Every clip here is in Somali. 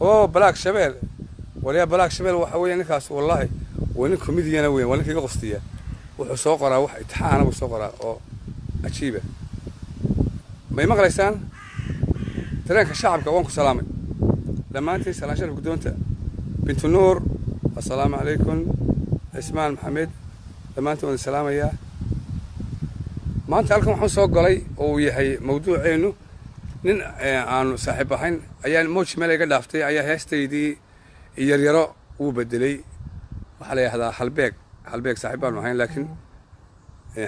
oo balaag shabeel waliya balaag shabeel waxa weeye ninkaas wallahi wani comedian weyn wani kiga qostiya wuxuu soo qoraa wax imtixaan uu soo qoraa oo ajiiba may maqlaysaan tareenka shacabka waan ku salaamay dhamaantiin salaam sharaf gudoonta bintu nuur assalaamu calaykum ismaan maxamed dhamaantiin waan salaamayaa maanta halkan waxaan soo galay oo yahay mawduuceenu nin aan saaxiib ahayn ayaan mooj meel iga dhaaftay ayaa heestaydii yaryaro uu bedelay waxa la yiraahdaa halbeeg saaxiib baan ahayn laakiin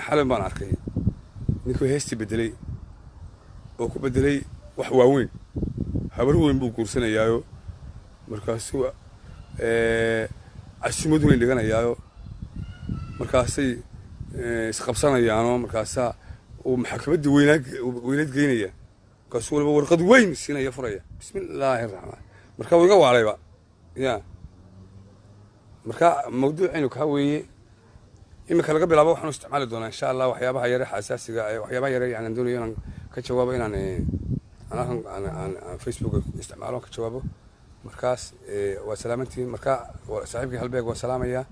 xalin baan arkay ninkuu heestii bedelay oo ku bedelay wax waaweyn habar weyn buu guursanayaayo markaasuu casuumad weyn dhiganayaayo markaasay isqabsanayaanoo markaasaa uu maxkamaddii weynaad geynaya markaasuu waliba warqad weyn siinaya furaya bismillaahi raxmaan marka wuu iga waalayba ya marka mawduuceenu kaa weeye imika laga bilaabo waxaanu isticmaali doonaa insha allah waxyaabaha yare xasaasiga waxyaabaha yare yani doonayo inaan ka jawaabo inaan Facebook isticmaalo ka jawaabo markaas waa salaamantiin marka saaxiibkii halbeeg waa salaamaya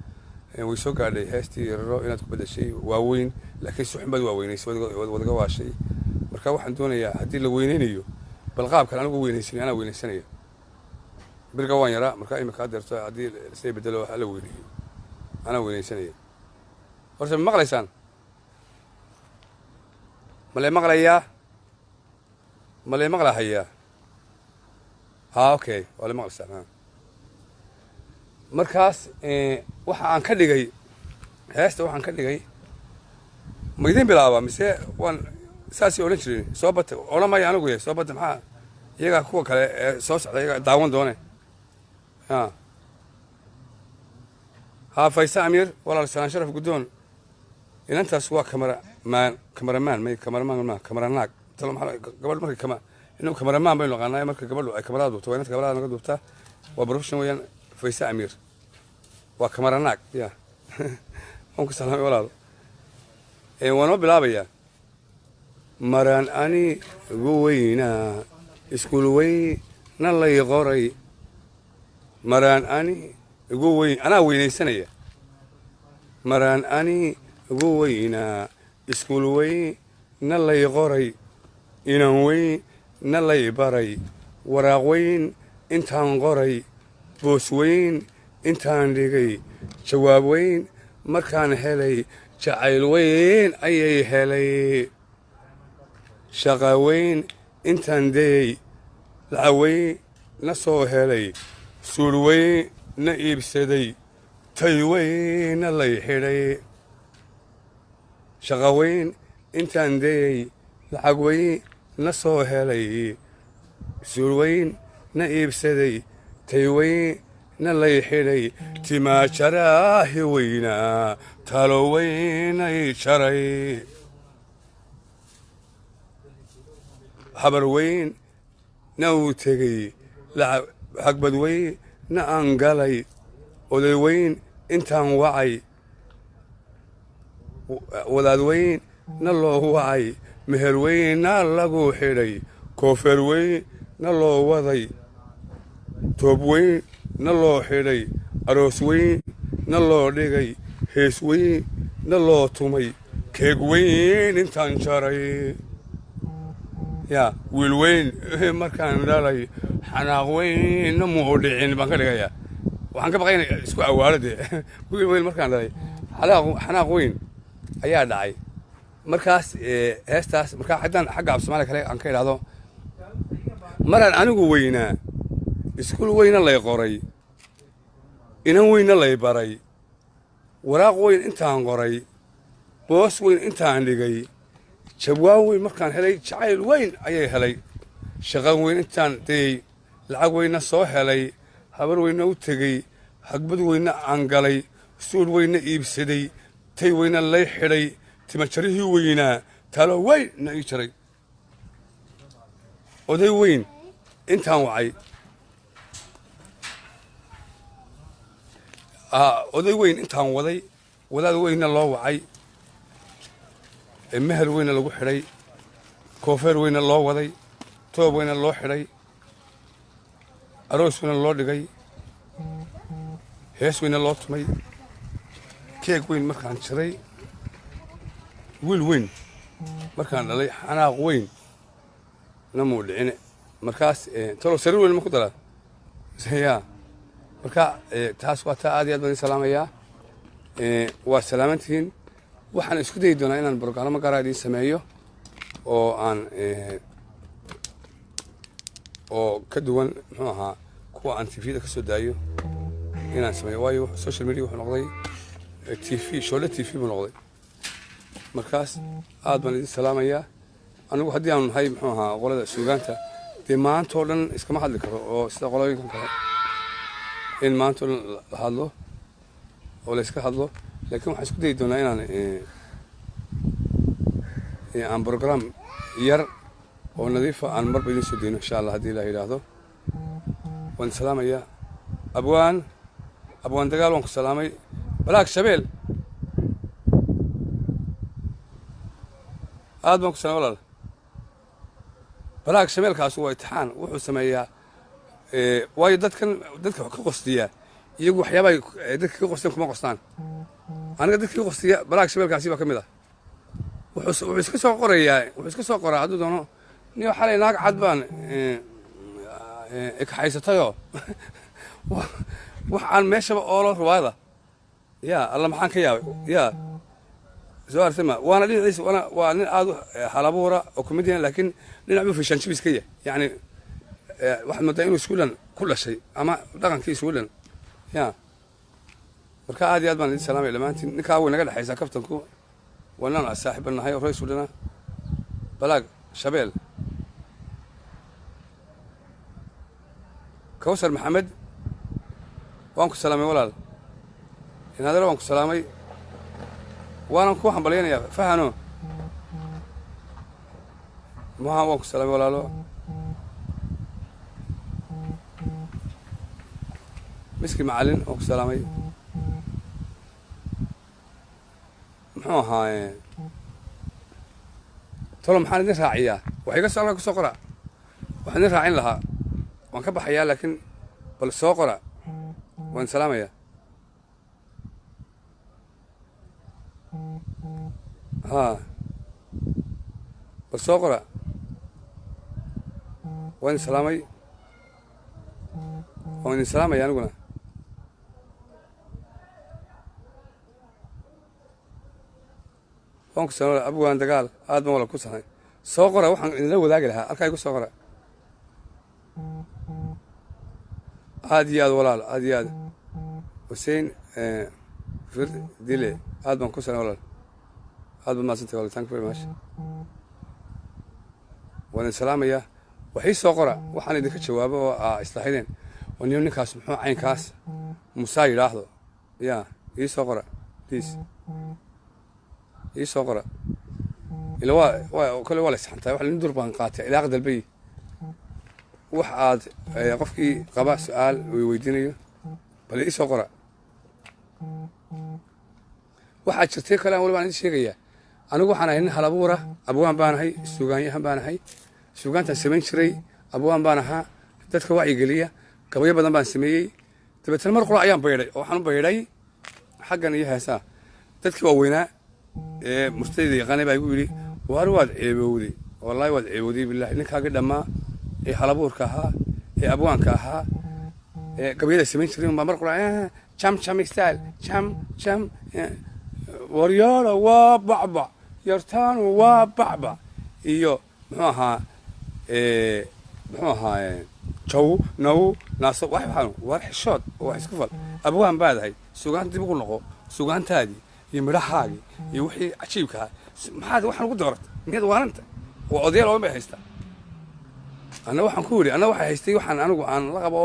way soo gaadhay heestii yararo inaad ku bedeshay waaweyn laakiin si xumad waaweynaysa wadaga waashay marka waxaan doonayaa haddii la weyneynayo bal qaabkan anigu weynaysan anaa weynaysanaya birga waan yaraa marka imika adeerto haddii say bedelo waxa la weynayo anaa weynaysanaya horta ma maqlaysaan male maqlayaa male maqlahayaa ha okay wala maqlaysaan markaas waxa aan ka dhigay heesta waxaan ka dhigay ma idin bilaaba mise waan saasi oran jirin soo bata oran maayo anigu yahay soo bata maxaa iyaga kuwa kale soo socda iyaga daawan doone ha Faysa Amir walaal salaan sharaf gudoon inantaas waa cameraman may cameranaag talo maxaa gabadh markay inuu cameraman bay noqonaa markay gabadhu ay kamarada duubto waa inta gabadha naga duubta waa professional weeyaan Faysa Amir waa cameranaag ya on ku salaamay walaal waano bilaabaya maraan ani weyna iskuul weyna lay qoray maraan ani weyn ana weynaysanaya maraan ani weyna iskuul weyna lay qoray inaan weyna lay baray waraaq weyn intaan qoray boos weyn intaan dhigay jawaab weyn markaan helay jacayl weyn ayay helay shaqa weyn intaan dayay lacag weyn na soo helay suul weyn na iibsaday tay weyna lay xidhay shaqa weyn intaan dayay lacag weyn na soo helay suul weyn na iibsaday tay weyn na lay xidhay timaa jaraahi weynaa talo weynay jaray habar weyn na uu tegey xagbad weyn na aan galay oday weyn intaan wacay wadaad weyn na loo wacay meher weyn na lagu xidhay koofeer weyn na loo waday toob weyn na loo xidhay aroos weyn na loo dhigay hees weyn na loo tumay keeg weyn intaan jaray ya wiil weyn markaan dhalay xanaaq weyn na muu dhicin baan ka dhigayaa waxaan ka baqaynay isku awaalade wiil weyn markaan dhalay xanaaq weyn ayaa dhacay markaas heestaas markaa haddaan xagga af Soomaaliya kale aan ka idhaahdo maraan anigu weynaa iskuul weyna lay qoray inan weyna lay baray waraaq weyn intaan qoray boos weyn intaan dhigay jawaab weyn markaan helay jacayl weyn ayay helay shaqa weyn intaan dayay lacag weynna soo helay habar weynna u tegey xagbad weynna aan galay suul weynna iibsaday tay weynna lay xidhay timajarihii weynaa talo weyn na ii jaray oday weyn intaan wacay oday weyn intaan waday wadaad weynna loo wacay meher weynna lagu xidhay koofeer weynna loo waday toob weynna loo xidhay aroos weyn loo dhigay hees weyn loo tumay keeg weyn markaan jiray wiil weyn markaan dhalay xanaaq weyn namuu dhicin markaas tolo sariir weyn ma ku dara yaa marka taas waa taa aad iyo aad baan salaamayaa waa salaamantihiin waxaan isku dayi doonaa inaan barnaamij gaar ah idin sameeyo oo aan oo ka duwan muxuu ahaa kuwa aan TV-da ka soo daayo inaan sameeyo waayo social media wuxuu noqday TV shoole TV buu noqday markaas aad baan idin salaamayaa anigu haddii aan nahay muxuu ahaa qolada suugaanta dee maanta oo dhan iskama hadli karo oo sida qolooyinkan kale in maanta oo dhan la hadlo oo la iska hadlo laakiin waxaan isku dayi doonaa inaan aan program yar oo nadiifa aan marba idin soo dayno insha allah haddii ilaah yidhaahdo waan salaamayaa abwaan dagaal waan ku salaamay balaag shabeel aad baan ku salaamay walaal balaag shabeelkaas waa imtixaan wuxuu sameeyaa waayo dadka wax ka qosdiya iyagu waxyaabaha dadka ka qosdeen kuma qostaan aniga dadka ka qosdiya balaag shabeelkaasi baa ka mid ah wuxuu iska soo qoraa hadduu doono niyo xalay naag cad baan ikaxaysatayoo wax aan meeshaba oolo ruwaada yaa alla maxaan ka yaabay yaa soo artama waana dhinaciisa waa nin aad halabuura oo comedian laakiin dhinac buu fishaan jibis ka yahay yacni waxaad moodaa inuu Sweden ku dhashay ama dhaqankii Sweden yaa marka aad iyo aad baan idin salaamay dhammaantiin ninkaa way naga dhexaysaa kaftanku wanaan saaxiib nahay oo reer Sweden balaag shabeel كوثر محمد وانكو سلامي ولا إن هذا وانكو سلامي وانا نكو حنبلين يا فهنو ما وانكو سلامي ولا لا مسكي معلن وانكو سلامي محو هاي تولو محان ندين راعيا وحي قصة الله كسو قرأ وحن راعين لها waan ka baxayaa laakiin bal soo qora waan salaamayaa bal soo qora waan salaamay waan idin salaamaya aniguna waan ku salaamay abwaan dagaal aad baan wala ku sahay soo qora waxaan idinla wadaagi lahaa halkaa igu soo qora aad iyo aad walaal aad iyo aad Hussein fir dile aad baan ku salaamay walaal aad baan maasantay walaal thank you very much waan salaamaya waxay soo qora waxaan idinka jawaabo oo islaaxideen oo ninkaas muxuu caynkaas Musa yiraahdo yaa ii soo qora please ii soo qora ilaa waa kale wala saxantay wax la durbaan qaatay ilaa dalbay waxaad qofkii qaba su'aal weydiinayo bal ii soo qora waxa jirtay kale wali baan idin sheegayaa anigu waxaan ahay nin halabuura abwaan baan ahay suugaanyahan baan ahay suugaanta sameyn jiray abwaan baan ahaa dadka wacyi geliya gabayo badan baan sameeyay dabeetana mar qolo ayaan beeray oo waxaan u beeray xaggan iyo heesaa dadkii waaweynaa mustayda yaqaanay baa igu yidhi waar waad ceebowday wallaahi waad ceebowday bilaahi ninkaaga dhammaa halabuurka ahaa abwaanka ahaa gabayada sameyn jiray baa mar qolo jam style jam waryaalo waa bacbac yartaanu waa bacbac iyo muxuu ahaa jow now naaso waxaan war xishood wax isku fal abwaan baadahay suugaan dib ugu noqo suugaantaadii iyo midhahaagii iyo wixii cajiibka ah maxaad waxaan ugu dooratay miyad waaranta waa odayaal oo ma haysta ana waxaan ku yiri ana waxa haystay waxaan anigu aan la qabo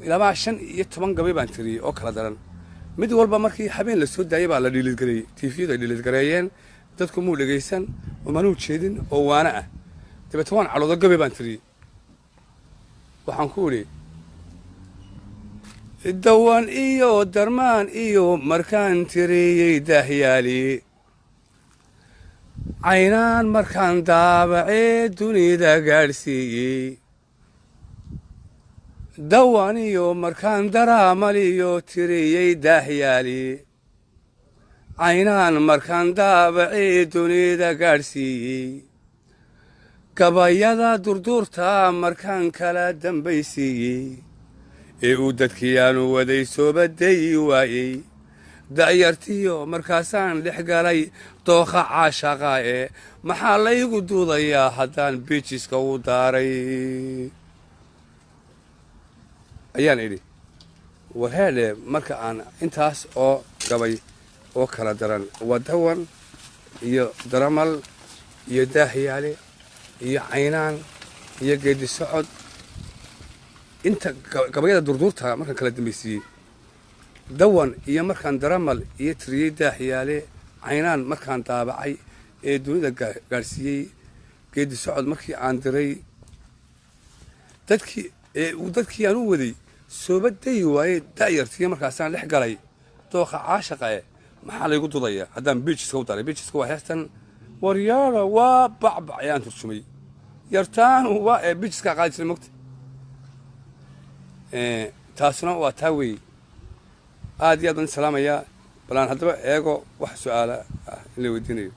ilaa 15 gabay baan tiriyay oo kala daran mid walba markii habeen la soo daayay baa la dhilid gareeyay TV-da dhilid gareeyeen dadku muu dhageysan oo manuu jeedin oo waana ah dabeetana waan caloodo gabay baan tiriyay waxaan ku yiri dawan iyo darmaan iyo markaan tiriyay dahyaali caynaan markaan daabacee dunida gaadhsiiyey dawaniyo markaan daraamaliyo tiriyey daahyaali caynaan markaan daabacii dunida gaadhsiiyey gabayada durduurta markaan kala dambaysiiyey ee uu dadkiyaanu waday soobadayi waayey da'yartiyo markaasaan dhex galay dookha caashaqa ee maxaa laygu duudayaa haddaan biijiska u daaray ayaan idhi warheedhe marka aan intaas oo gabay oo kala daran wadawan iyo daramal iyo daahyaale iyo caynaan iyo geedi socod inta gabayada durduurta markaan kala dambaysiiyey dawan iyo markaan daramal iyo tiriyey daahyaale caynaan markaan daabacay ee dunida gaadhsiiyey geedi socod markii aan diray dadkii aan u waday soobadayi waaye da'yartiyo markaasaan dhex galay dooqa caashaqa e maxaa laygu dudayaa haddaan biijiska u daray biijiska waa heestan waryaara waa bacbac ayaan turjumay yartaanu waa ee biijiskaa qaadi jiray mogta taasuna waa taa weeye aad iyo aad baan salaamayaa balaan haddaba eego wax su-aala ah in la weydiinayo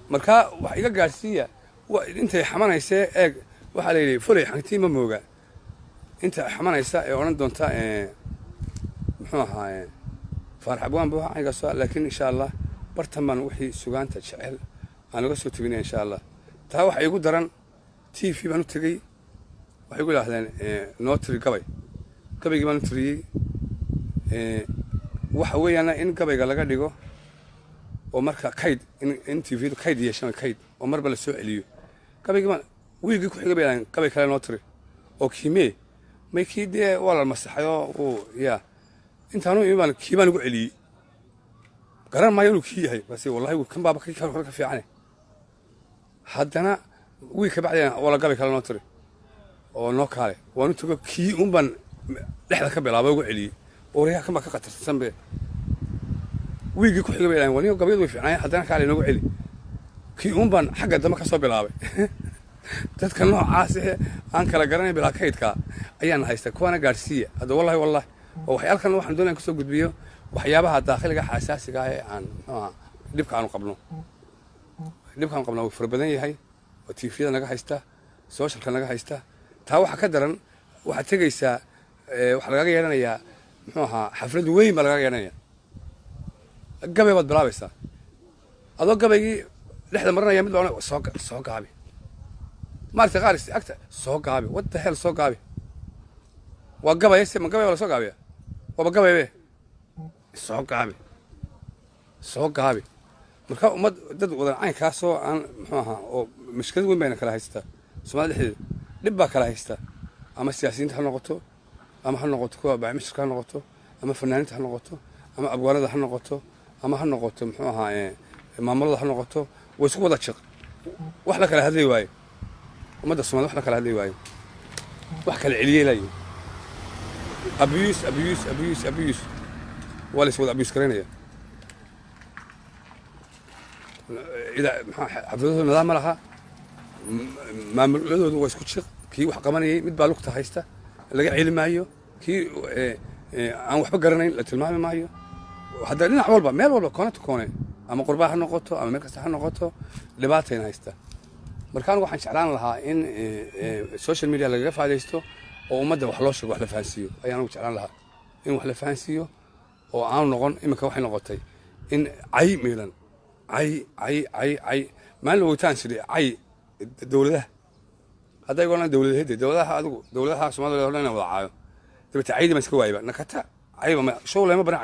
markaa wax iga gaadhsiiya intay xamanaysee eeg waxaa la yidhi fulay xantii ma mooga inta xamanaysa ee odhan doonta muxuu ahaa faarax abwaan buu aygaas laakiin insha allah bartan baan wixii sugaanta jecel aan uga soo tebinaya insha allah taa waxa igu daran t v baan u tegey waxay igu yidhaahdeen noo tiri gabaygii baan u tiriyey waxa weeyaana in gabayga laga dhigo oo marka kayd in t v-du kayd yeeshan kayd oo marba la soo celiyo gabaygii baan wiigii ku xigay bay yidhahdeen gabay kale noo tiri oo kiimee may kii dee waa la masaxay oo uu yaa intaanu imi baan kii baan ugu celiyey garan maayo inuu kii yahay base wallahi kan baaba kii kale ka fiicane haddana wiig ka bacdeen wala gabay kale noo tiri oo noo kaale waanu tago kii un baan dhexda ka bilaaba ugu celiyey oo reeha kan baa ka qatarsan be wiigii ku xigay bay yidhahdeen waniyo gabayadu way fiicnaayeen haddana kaale noogu celi kii un baan xagga dambe ka soo bilaabay dadka noocaas aan kala garanay bilaa kaydka ayaan haysta kuwana gaadhsiiya hadda wallahi oo waxyaalkan waxaan doonaya kusoo gudbiyo waxyaabaha daakhiliga xasaasiga ah ee aan dhibkaanu qabno wuu fara badan yahay oo tiifiyada naga haysta sooshalka naga haysta taa waxa ka daran waxaad tegaysaa waxaa lagaga yeedhanayaa muxuu ahaa xaflad weyn baa lagaga yeedhanaya gabay baad bilaabaysaa adoo gabaygii dhexda marinaya mid baa soo gaabi maaragtay qaaris agta soo gaabi what the hell soo gaabi waa gabay ma gabay wala soo gaabiya waaba gabaybe soo gaabi marka ummad dad wadan caynkaasoo aan muxuu ahaa oo mashkilad weyn bayna kala haystaa soomaalida dhexdeeda dhib baa kala haystaa ama siyaasiyiinta ha noqoto ama ha noqoto kuwa bacmishirka ha noqoto ama fanaaniinta ha noqoto ama abwaanada ha noqoto ama ha noqoto muxuu ahaa maamulada ha noqoto way isku wada jiq wax la kala hadlay waaye ummadda soomaalida wax la kala hadlay waaye wax kala celiyey laayihin abuse waa la is wada abuse garaynaya xafladooda nidaam ma laha maamuladoodu waa isku jiq kii wax qabanayay mid baa lugta haysta laga celi maayo kii aan waxba garanayn la tilmaami maayo hadda dhinac walba meel walba koone to koone ama qurbaa ha noqoto ama meel kasta ha noqoto dhibaatayna haysta marka anigu waxaan jeclaan lahaa in social media lagaga faa'idaysto oo ummadda wax loo sheego wax la fahansiiyo ayaan ugu jeclaan lahaa in wax la fahansiiyo oo aanu noqon iminka waxay noqotay in cay miilan cay maalin wogtaan sidhi cay dowladaha hadday golaan dowladaha adigu dowladaha soomaalida o dhan inaan wada caayo dabete caydii baan iska waayba nakata cayba show layma barin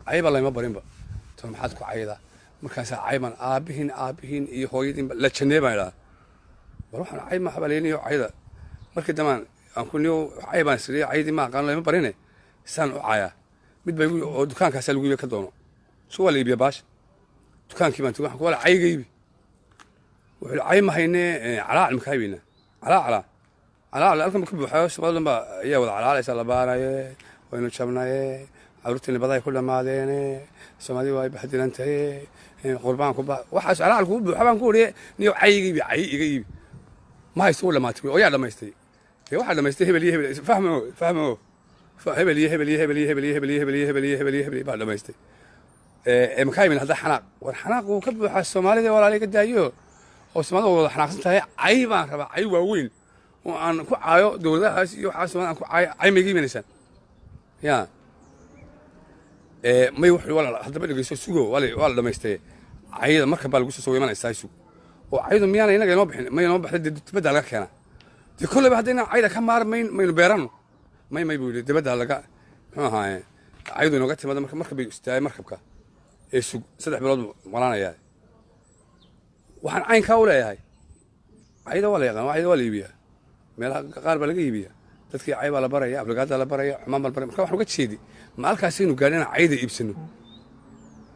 cayba layma barinba to maxaad ku caydaa markaasaa cayban aabbihiin iyo hooyadiinba la jannee baan idhaha war waxaan cay ma habaleyniyo cayda markii damaan aan ku niyo cay baan sidhi caydii ma aqaan layma barine saan u cayaa mid baa oo dukaankaasaa lagu iibiya ka doono so waa la iibiya baasha dukaankii baan tugan wala cayga iibi wuxuu cay ma haynee calaacal maka haybeyna calaacal halkan ka buuxayo soomaalida baa ayaa wada calaalaysa la baanaye waynu jabnaye carruurtiina baday ku dhamaadeene soomaalida waa ay baxdilan tahay qurbaanku waxaas alaalku u buuxa baan ku odhiye niyo caygiibi cay iga iibi ma haysto u dhamaatay oo yaa dhamaystay dee waxaa dhamaystay hebel iyo hebel fahmo hebel iyo hebel iyo hebel iyo hebel iyo hebel iyo hebel iyo hebel iyo hebel iyo hebel baa dhamaystay makaa imin hadda xanaaq war xanaaq wuu ka buuxaa soomaalida walaalay ka daayo oo soomaalida wada xanaaqsan tahay cay baan rabaa cay waaweyn oo aan ku caayo dowladahaas iyo waxaa soomaalida aan ku caayo cay ma iga imanaysaan ya may wuxuu walaal haddaba dhegeyso sugo waa la dhamaystay cayda marka baa lagu soo imanaysaa sug oo caydu miyaana inaga inoo bixin ma inoo baxday dibadda laga keenaa dee kolleyba haddayna cayda ka maarmayn maynu beeranno may buu yidhi dibadda laga muxuu ahaaye caydu inooga timaada marka bay istaagay markabka ee sug 3 bilood malaanayaa waxaan caynkaa u leeyahay cayda waa la yaqaan cayda waa la iibiyaa meelaha qaar baa laga iibiyaa dadkii cay baa la baraya aflagaada la baraya xumaan baa la baraya marka waxaan uga jeedi ma halkaasaynu gaadhin inaan cayda iibsano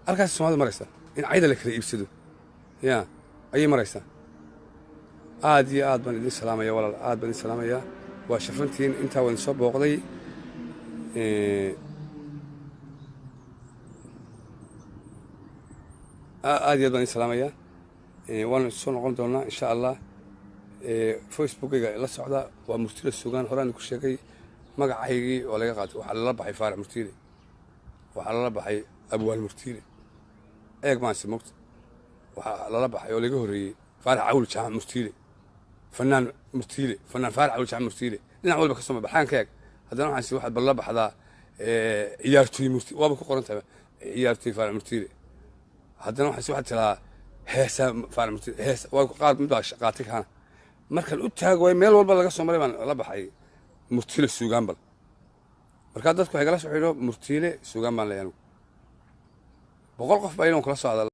halkaas soomaalida maraysa in cayda la kala iibsado ya ayay maraysaa aad iyo aad baan idin salaamaya walaal aad baan idin salaamayaa waa shafantiin intaa waan soo booqday aad iyo aad baan idin salaamayaa waan soo noqon doonaa insha allah facebookayga la socda waa murtile sugaan horaan ku sheegay magacaygii oo laga qaatay waxaa lala baxay faarax murtile waxaa lala baxay abwaal murtile eeg maanse mogta waxaa lala baxay oo laga horreeyey faarax cawl jaamac murtile fanaan murtile fanaan faarax cawl jaamac murtile dhinac walba ka soo baxaan ka eeg haddana waxaan waxaad bal la baxdaa ciyaartooy murtile waaba ku qoran tahay ciyaartooy faarax murtile haddana waxaad tiraa heesa faarax murtile hees waa qaar mid baa qaatay kaana markan u taag way meel walba laga soo maray baan la baxay murtile suugaan bal markaa dadku waxay kala soo xidho murtile suugaan baan leeyahay 100 qof baa inuu kala socda